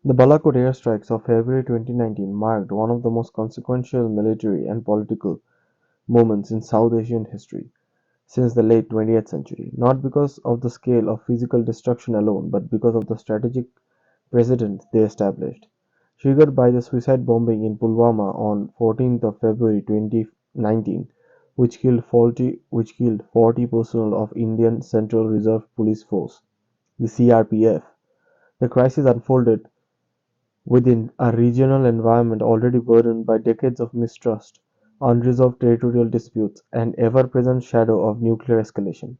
The Balakot Airstrikes of February 2019 marked one of the most consequential military and political moments in South Asian history since the late 20th century, not because of the scale of physical destruction alone, but because of the strategic precedent they established. Triggered by the suicide bombing in Pulwama on 14th of February 2019, which killed 40 personnel of Indian Central Reserve Police Force, the CRPF. The crisis unfolded within a regional environment already burdened by decades of mistrust, unresolved territorial disputes, and ever-present shadow of nuclear escalation.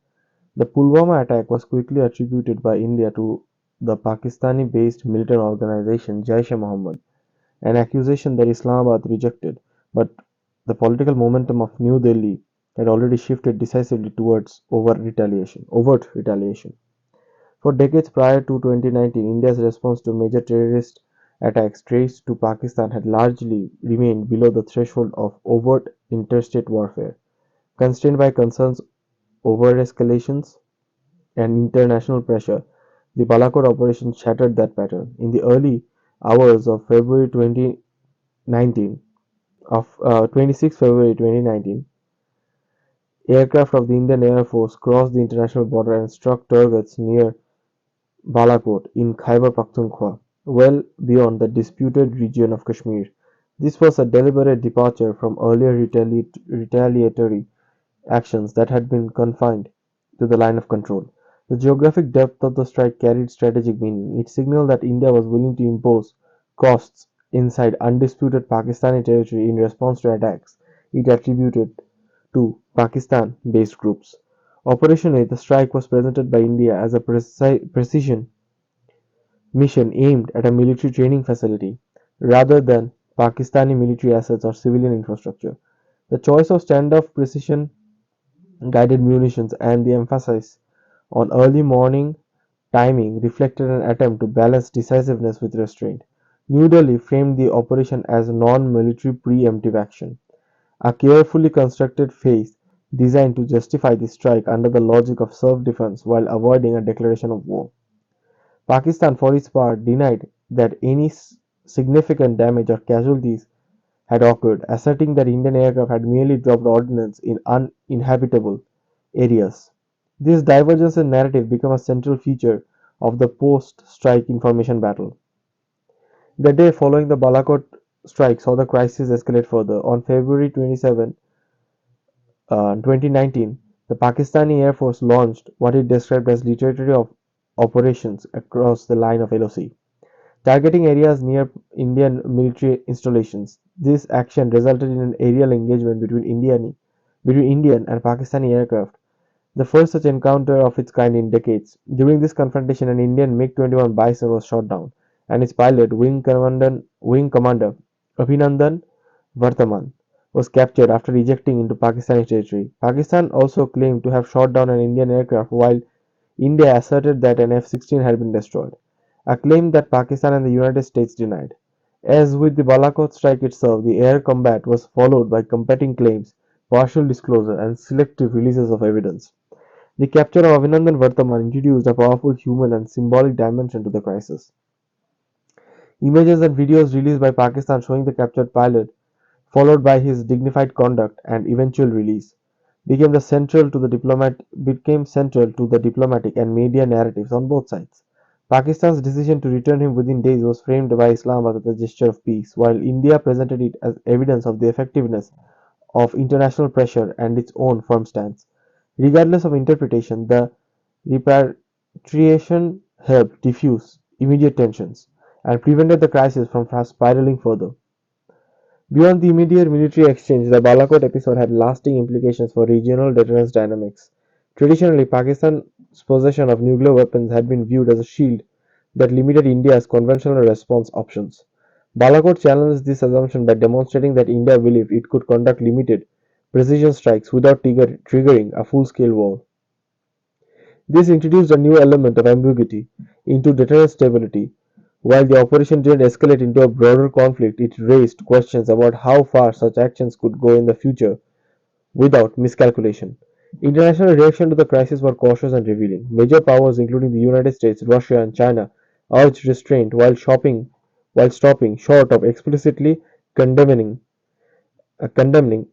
The Pulwama attack was quickly attributed by India to the Pakistani-based militant organization Jaish-e-Mohammed, an accusation that Islamabad rejected, but the political momentum of New Delhi had already shifted decisively towards overt retaliation. For decades prior to 2019, India's response to major terrorist attacks traced to Pakistan had largely remained below the threshold of overt interstate warfare, constrained by concerns over escalations and international pressure. The Balakot operation shattered that pattern. In the early hours of February 2019, of 26 February 2019, aircraft of the Indian Air Force crossed the international border and struck targets near Balakot in Khyber Pakhtunkhwa, well beyond the disputed region of Kashmir. This was a deliberate departure from earlier retaliatory actions that had been confined to the line of control. The geographic depth of the strike carried strategic meaning. It signaled that India was willing to impose costs inside undisputed Pakistani territory in response to attacks it attributed to Pakistan-based groups. Operationally, the strike was presented by India as a precision mission aimed at a military training facility rather than Pakistani military assets or civilian infrastructure. The choice of standoff precision guided munitions and the emphasis on early morning timing reflected an attempt to balance decisiveness with restraint. New Delhi framed the operation as non-military preemptive action, a carefully constructed phase designed to justify the strike under the logic of self-defense while avoiding a declaration of war. Pakistan, for its part, denied that any significant damage or casualties had occurred, asserting that Indian aircraft had merely dropped ordnance in uninhabitable areas. This divergence in narrative became a central feature of the post-strike information battle. The day following the Balakot strike saw the crisis escalate further. On February 27, 2019, the Pakistani Air Force launched what it described as literary operations across the line of LOC, targeting areas near Indian military installations. This action resulted in an aerial engagement between Indian and Pakistani aircraft, the first such encounter of its kind in decades. During this confrontation, an Indian MiG-21 Bison was shot down, and its pilot, Wing Commander Abhinandan Varthaman, was captured after ejecting into Pakistani territory. Pakistan also claimed to have shot down an Indian aircraft, while India asserted that an F-16 had been destroyed, a claim that Pakistan and the United States denied. As with the Balakot strike itself, the air combat was followed by competing claims, partial disclosure, and selective releases of evidence. The capture of Abhinandan Varthaman introduced a powerful human and symbolic dimension to the crisis. Images and videos released by Pakistan showing the captured pilot, followed by his dignified conduct and eventual release, became central to the diplomatic and media narratives on both sides. Pakistan's decision to return him within days was framed by Islamabad as a gesture of peace, while India presented it as evidence of the effectiveness of international pressure and its own firm stance. Regardless of interpretation, the repatriation helped diffuse immediate tensions and prevented the crisis from spiraling further. Beyond the immediate military exchange, the Balakot episode had lasting implications for regional deterrence dynamics. Traditionally, Pakistan's possession of nuclear weapons had been viewed as a shield that limited India's conventional response options. Balakot challenged this assumption by demonstrating that India believed it could conduct limited, precision strikes without triggering a full-scale war. This introduced a new element of ambiguity into deterrence stability. While the operation didn't escalate into a broader conflict, it raised questions about how far such actions could go in the future without miscalculation. International reaction to the crisis were cautious and revealing. Major powers, including the United States, Russia, and China, urged restraint while stopping short of explicitly condemning condemning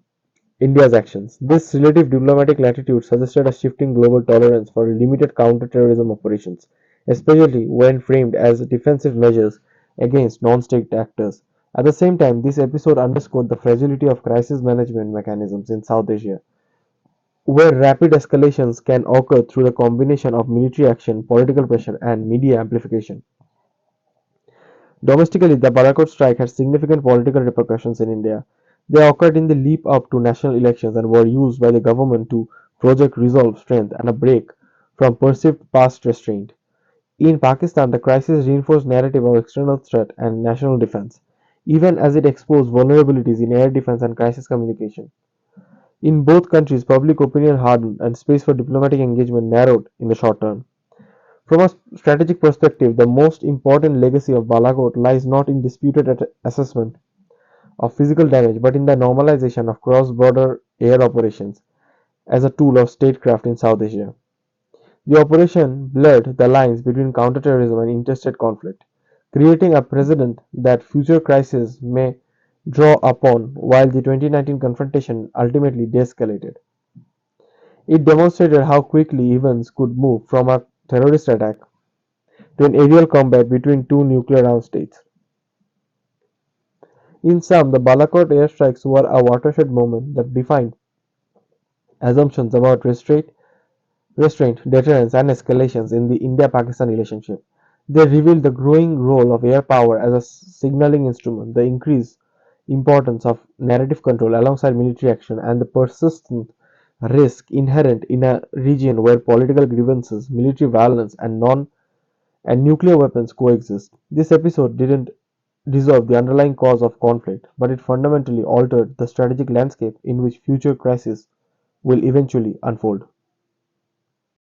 India's actions. This relative diplomatic latitude suggested a shifting global tolerance for limited counter-terrorism operations, especially when framed as defensive measures against non-state actors. At the same time, this episode underscored the fragility of crisis management mechanisms in South Asia, where rapid escalations can occur through the combination of military action, political pressure, and media amplification. Domestically, the Balakot strike had significant political repercussions in India. They occurred in the lead up to national elections and were used by the government to project resolve, strength, and a break from perceived past restraint. In Pakistan, the crisis reinforced narrative of external threat and national defense, even as it exposed vulnerabilities in air defense and crisis communication. In both countries, public opinion hardened and space for diplomatic engagement narrowed in the short term. From a strategic perspective, the most important legacy of Balakot lies not in disputed assessment of physical damage but in the normalization of cross-border air operations as a tool of statecraft in South Asia. The operation blurred the lines between counterterrorism and interstate conflict, creating a precedent that future crises may draw upon while the 2019 confrontation ultimately de-escalated. It demonstrated how quickly events could move from a terrorist attack to an aerial combat between two nuclear-armed states. In sum, the Balakot airstrikes were a watershed moment that defined assumptions about restraint, deterrence, and escalations in the India-Pakistan relationship. They revealed the growing role of air power as a signaling instrument, the increased importance of narrative control alongside military action, and the persistent risk inherent in a region where political grievances, military violence, and nuclear weapons coexist. This episode didn't resolve the underlying cause of conflict, but it fundamentally altered the strategic landscape in which future crises will eventually unfold.